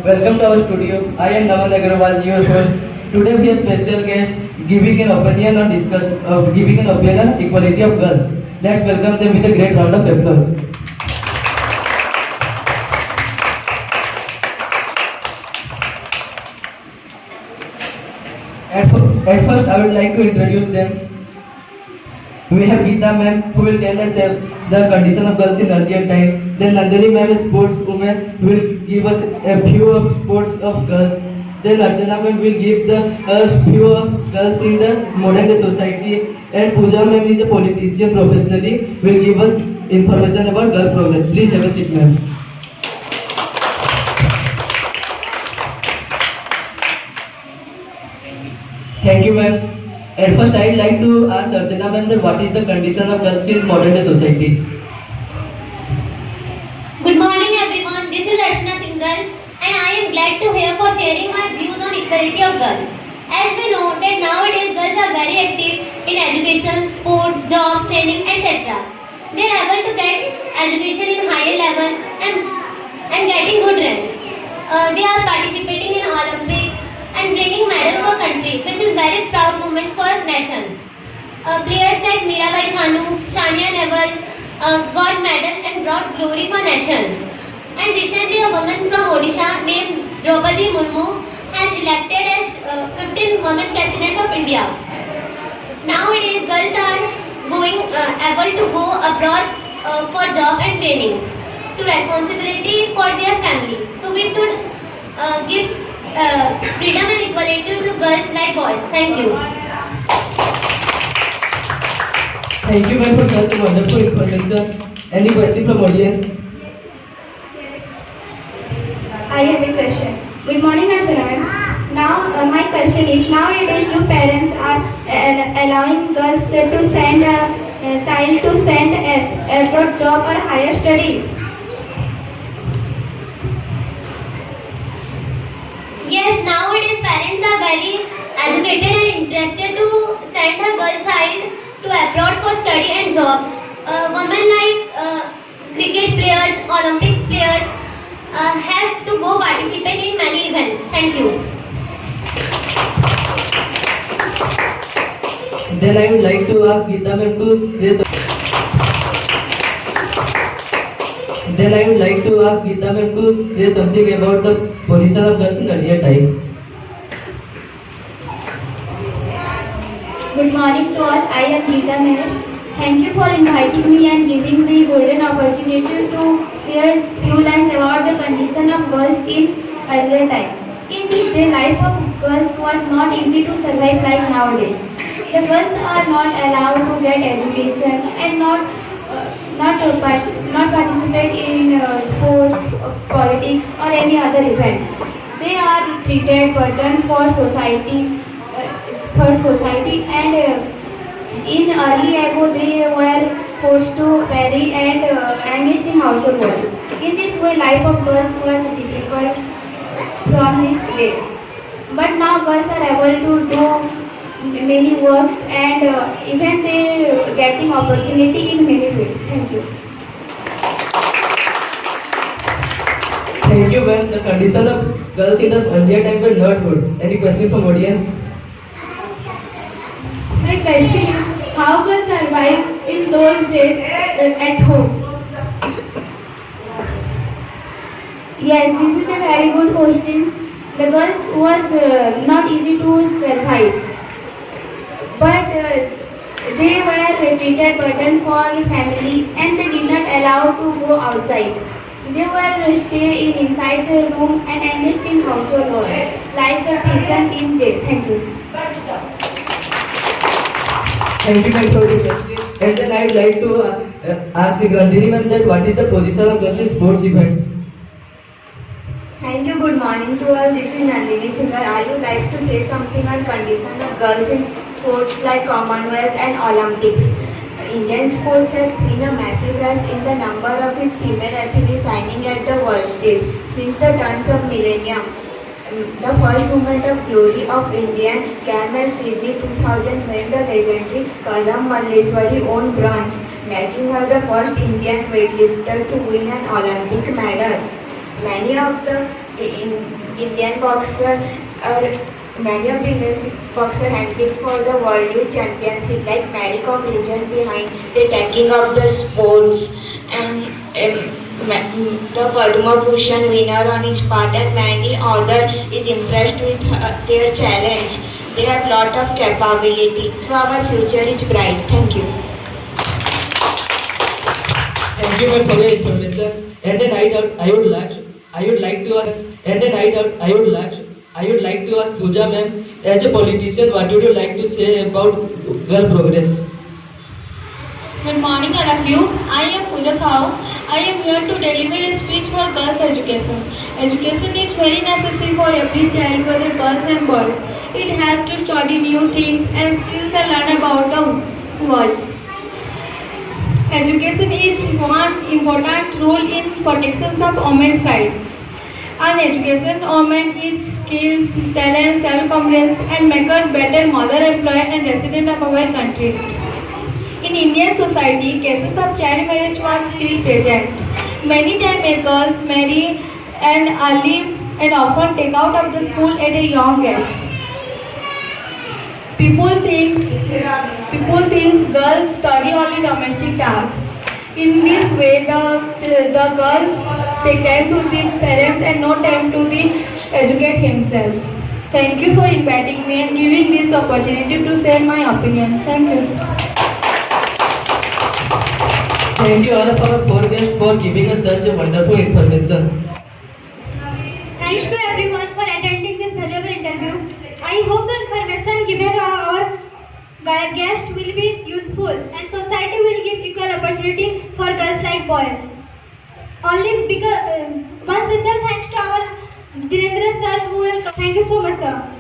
Welcome to our studio. I am Naman Agarwal, your host. Today we have special guest giving an opinion on equality of girls. Let's welcome them with a great round of applause. At first, I would like to introduce them. We have Geeta ma'am who will tell us the condition of girls in earlier time. Then Nandini ma'am is sports woman who will give us a few of sports of girls. Then Archana ma'am will give the few of girls in the modern day society. And Pooja ma'am is a politician professionally will give us information about girl progress. Please have a seat ma'am. Thank you ma'am. At first, I'd like to ask Archana ma'am that what is the condition of girls in modern day society? Good morning everyone, this is Archana Singhal and I am glad to hear for sharing my views on equality of girls. As we know that nowadays girls are very active in education, sports, job, training, etc. They are able to get education in higher level and getting good rank. They are participating in Olympics and bringing medal for country, which is very proud moment for nation. Players like Mirabai Chanu, Shania Nehwal got medal and brought glory for nation. And recently a woman from Odisha named Draupadi Murmu has elected as 15th woman president of India. Nowadays girls are able to go abroad for job and training to responsibility for their family. So we should give freedom and equality to girls like boys. Thank you. Thank you ma'am for such wonderful information. Any question from audience? I have a question. Good morning, Archana ma'am. Now, my question is: nowadays, do parents are allowing girls to send a child to send abroad job or higher study? Yes, nowadays parents are very educated and interested to send a girl child to abroad for study and job. Women like cricket players, Olympic players have to go participate in many events. Thank you. Then I would like to ask Geeta ma'am to say something about the position of girls in earlier time. Good morning to all. I am Geeta Meher. Thank you for inviting me and giving me golden opportunity to share few lines about the condition of girls in earlier time. In this day, life of girls was not easy to survive like nowadays. The girls are not allowed to get education and not participate in sports, politics or any other events. They are treated burden for society and in early ago they were forced to marry and engaged in household work. In this way, life of girls was difficult from these days. But now girls are able to do many works and even they getting opportunity in many fields. Thank you. Thank you ma'am. The condition of girls in the earlier time were not good. Any question from audience? My question is, how girls survive in those days at home? Yes, this is a very good question. The girls was not easy to survive, but they were treated burden for family and they did not allow to go outside. They were stay inside the room and engaged in household work, like the prison in jail. Thank you. Thank you ma'am for the question. And then I would like to ask Nandini ma'am that what is the position of girls in sports events? Thank you. Good morning to all. This is Nandini Singhal. I would like to say something on condition of girls in sports like Commonwealth and Olympics. Indian sports has seen a massive rise in the number of its female athletes signing at the world stage since the turn of millennium. The first moment of glory of Indian came as Sydney 2000 when the legendary Kalam Malleswari won bronze, making her the first Indian weightlifter to win an Olympic medal. Many of the in Indian boxer many of the Indian boxer handpicked for the World Youth Championship, like Mary Kom, legend behind the taking of the sports, and the Padma Bhushan winner on his part, and many other is impressed with their challenge. They have lot of capability, so our future is bright. Thank you. Thank you, ma'am, for your information. And then I would like to ask Pooja, ma'am, as a politician, what would you like to say about girl progress? Good morning, all of you. I am Pooja Sahu. I am here to deliver a speech for girls' education. Education is very necessary for every child, whether girls and boys. It helps to study new things and skills and learn about the world. Education is one important role in protection of women's rights. Uneducated women is skills, talent, self-confidence, and make a better mother, employer, and resident of our country. In Indian society, cases of child marriage are still present. Many times girls marry and early and often take out of the school at a young age. People think girls study only domestic tasks. In this way, the girls take time to the parents and no time to educate themselves. Thank you for inviting me and giving this opportunity to share my opinion. Thank you. Thank you all of our four guests for giving us such a wonderful information. Thanks to everyone for attending this valuable interview. I hope the information given to our guest will be useful and society will give equal opportunity for girls like boys. Only because one special thanks to our Dhirendra sir who will. Thank you so much, sir.